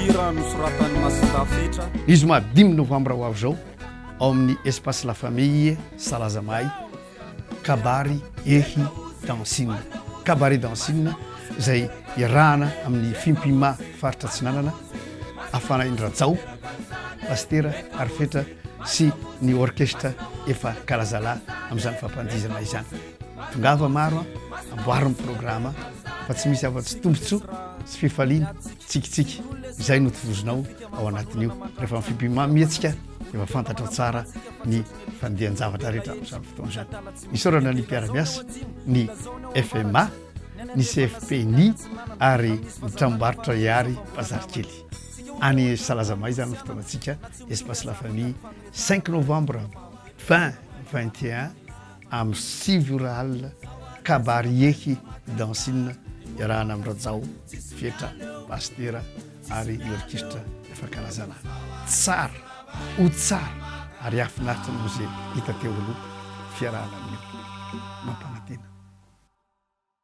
hira nosoratany masindafetra izy ma 10 novembre ho avy zao ao amin'ny espace la famille Salazamay kabary ehi dansine kabary dansine zay irahana amin'ny fimpima faritra tsinanana afana indrajao pastera arifetra sy ny orchestre efa kalazala amin'izany fampandizana izany tongava maro amboariny programme fa tsy misy afa-tsy tombotso sy fifaliana tsikitsiky izay no tovozonao ao anatin'io rehefa mifimpima mihatsika efa fantatra tsara ny fandehan-javatra rehetra amin'izany fotoana izany isorana ny mpiara-miasa ny FMA ny CFP-ny ary ny tranombarotra iary bazary kely any Salazamay zany fotoanantsika espace la famille 5 novembre 2021 amin'ny 6 oral kabary ehi dansine iarahana amin'ny rajao fietra pastera ary orchestre efa kalazana tsara ho tsara ary afinaritra no zay hita teo aloha fiarahana amin'io